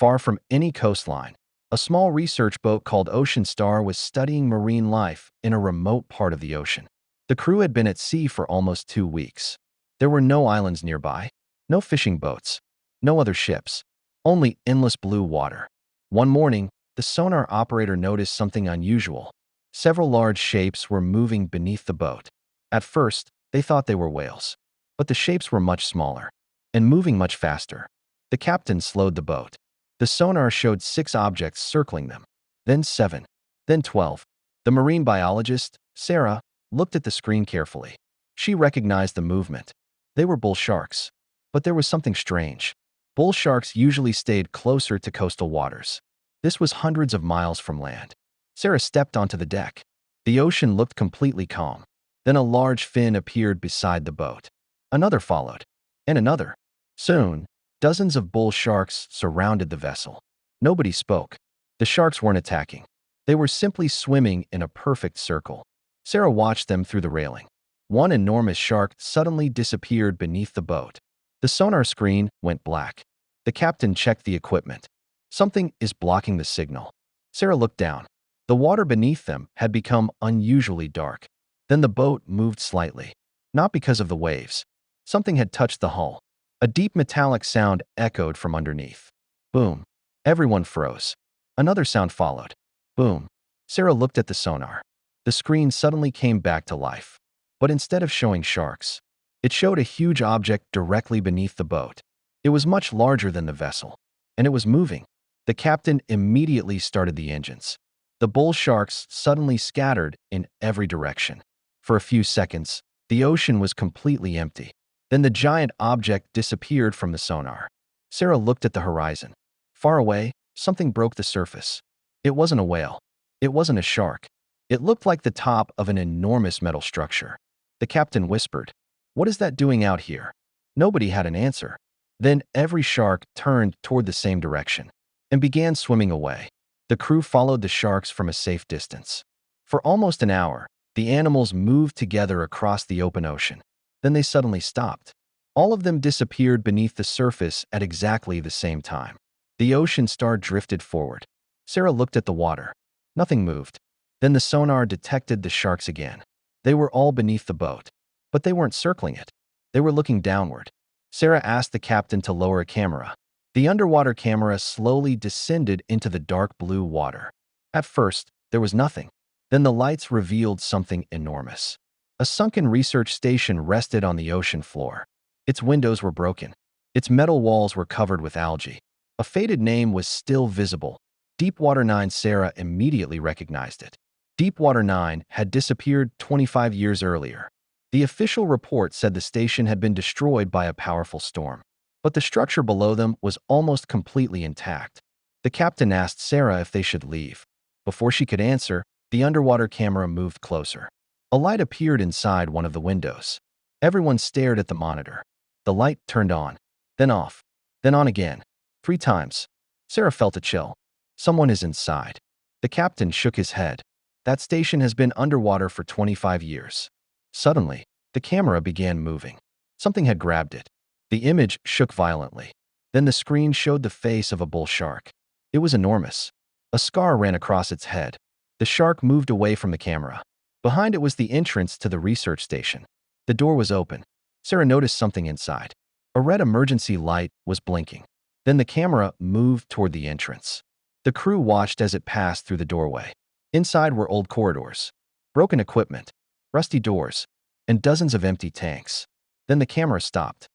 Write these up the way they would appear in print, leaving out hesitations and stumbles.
far from any coastline. A small research boat called Ocean Star was studying marine life in a remote part of the ocean. The crew had been at sea for almost 2 weeks. There were no islands nearby, no fishing boats, no other ships, only endless blue water. One morning, the sonar operator noticed something unusual. Several large shapes were moving beneath the boat. At first, they thought they were whales, but the shapes were much smaller and moving much faster. The captain slowed the boat. The sonar showed 6 objects circling them, then 7, then 12. The marine biologist, Sarah, looked at the screen carefully. She recognized the movement. They were bull sharks. But there was something strange. Bull sharks usually stayed closer to coastal waters. This was hundreds of miles from land. Sarah stepped onto the deck. The ocean looked completely calm. Then a large fin appeared beside the boat. Another followed, and another. Soon, dozens of bull sharks surrounded the vessel. Nobody spoke. The sharks weren't attacking. They were simply swimming in a perfect circle. Sarah watched them through the railing. One enormous shark suddenly disappeared beneath the boat. The sonar screen went black. The captain checked the equipment. Something is blocking the signal. Sarah looked down. The water beneath them had become unusually dark. Then the boat moved slightly. Not because of the waves. Something had touched the hull. A deep metallic sound echoed from underneath. Boom. Everyone froze. Another sound followed. Boom. Sarah looked at the sonar. The screen suddenly came back to life. But instead of showing sharks, it showed a huge object directly beneath the boat. It was much larger than the vessel, and it was moving. The captain immediately started the engines. The bull sharks suddenly scattered in every direction. For a few seconds, the ocean was completely empty. Then the giant object disappeared from the sonar. Sarah looked at the horizon. Far away, something broke the surface. It wasn't a whale. It wasn't a shark. It looked like the top of an enormous metal structure. The captain whispered, "What is that doing out here?" Nobody had an answer. Then every shark turned toward the same direction and began swimming away. The crew followed the sharks from a safe distance. For almost an hour, the animals moved together across the open ocean. Then they suddenly stopped. All of them disappeared beneath the surface at exactly the same time. The Ocean Star drifted forward. Sarah looked at the water. Nothing moved. Then the sonar detected the sharks again. They were all beneath the boat, but they weren't circling it. They were looking downward. Sarah asked the captain to lower a camera. The underwater camera slowly descended into the dark blue water. At first, there was nothing. Then the lights revealed something enormous. A sunken research station rested on the ocean floor. Its windows were broken. Its metal walls were covered with algae. A faded name was still visible. Deepwater 9. Sarah immediately recognized it. Deepwater 9 had disappeared 25 years earlier. The official report said the station had been destroyed by a powerful storm, but the structure below them was almost completely intact. The captain asked Sarah if they should leave. Before she could answer, the underwater camera moved closer. A light appeared inside one of the windows. Everyone stared at the monitor. The light turned on, then off, then on again, 3 times. Sarah felt a chill. Someone is inside. The captain shook his head. That station has been underwater for 25 years. Suddenly, the camera began moving. Something had grabbed it. The image shook violently. Then the screen showed the face of a bull shark. It was enormous. A scar ran across its head. The shark moved away from the camera. Behind it was the entrance to the research station. The door was open. Sarah noticed something inside. A red emergency light was blinking. Then the camera moved toward the entrance. The crew watched as it passed through the doorway. Inside were old corridors, broken equipment, rusty doors, and dozens of empty tanks. Then the camera stopped.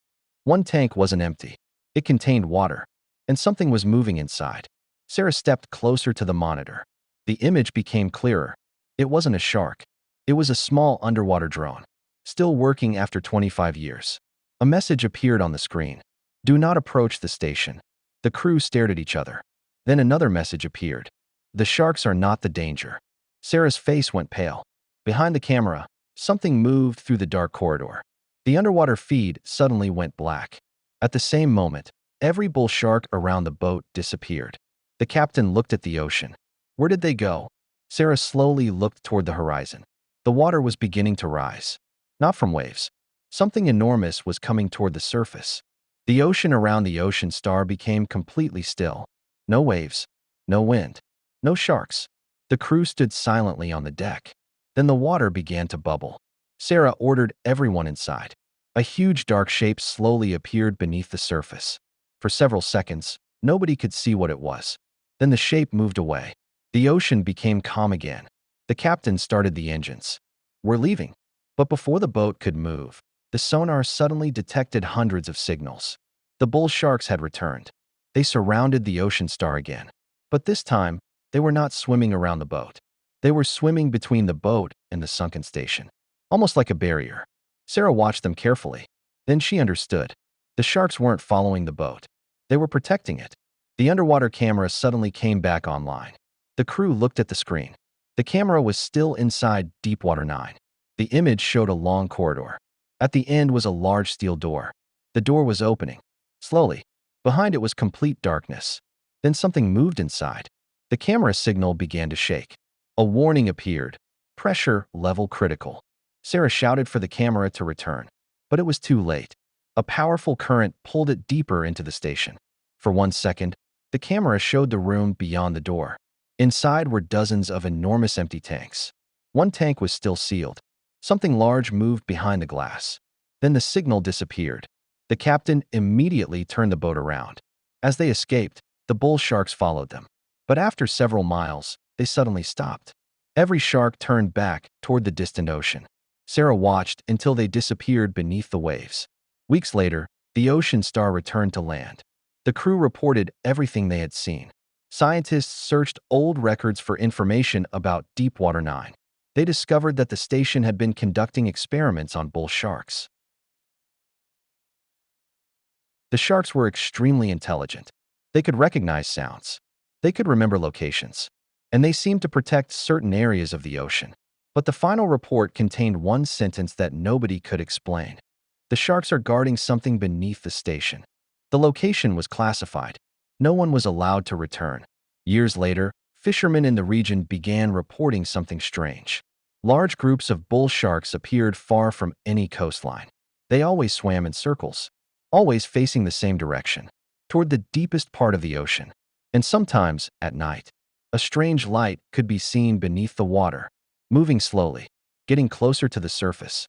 One tank wasn't empty. It contained water, and something was moving inside. Sarah stepped closer to the monitor. The image became clearer. It wasn't a shark. It was a small underwater drone, still working after 25 years. A message appeared on the screen. "Do not approach the station." The crew stared at each other. Then another message appeared. "The sharks are not the danger." Sarah's face went pale. Behind the camera, something moved through the dark corridor. The underwater feed suddenly went black. At the same moment, every bull shark around the boat disappeared. The captain looked at the ocean. Where did they go? Sarah slowly looked toward the horizon. The water was beginning to rise. Not from waves. Something enormous was coming toward the surface. The ocean around the Ocean Star became completely still. No waves, no wind, no sharks. The crew stood silently on the deck. Then the water began to bubble. Sarah ordered everyone inside. A huge dark shape slowly appeared beneath the surface. For several seconds, nobody could see what it was. Then the shape moved away. The ocean became calm again. The captain started the engines. "We're leaving." But before the boat could move, the sonar suddenly detected hundreds of signals. The bull sharks had returned. They surrounded the Ocean Star again. But this time, they were not swimming around the boat. They were swimming between the boat and the sunken station, almost like a barrier. Sarah watched them carefully. Then she understood. The sharks weren't following the boat. They were protecting it. The underwater camera suddenly came back online. The crew looked at the screen. The camera was still inside Deepwater 9. The image showed a long corridor. At the end was a large steel door. The door was opening. Slowly. Behind it was complete darkness. Then something moved inside. The camera signal began to shake. A warning appeared. Pressure level critical. Sarah shouted for the camera to return. But it was too late. A powerful current pulled it deeper into the station. For 1 second, the camera showed the room beyond the door. Inside were dozens of enormous empty tanks. One tank was still sealed. Something large moved behind the glass. Then the signal disappeared. The captain immediately turned the boat around. As they escaped, the bull sharks followed them. But after several miles, they suddenly stopped. Every shark turned back toward the distant ocean. Sarah watched until they disappeared beneath the waves. Weeks later, the Ocean Star returned to land. The crew reported everything they had seen. Scientists searched old records for information about Deepwater 9. They discovered that the station had been conducting experiments on bull sharks. The sharks were extremely intelligent. They could recognize sounds. They could remember locations. And they seemed to protect certain areas of the ocean. But the final report contained one sentence that nobody could explain. The sharks are guarding something beneath the station. The location was classified. No one was allowed to return. Years later, fishermen in the region began reporting something strange. Large groups of bull sharks appeared far from any coastline. They always swam in circles, always facing the same direction, toward the deepest part of the ocean. And sometimes, at night, a strange light could be seen beneath the water, moving slowly, getting closer to the surface.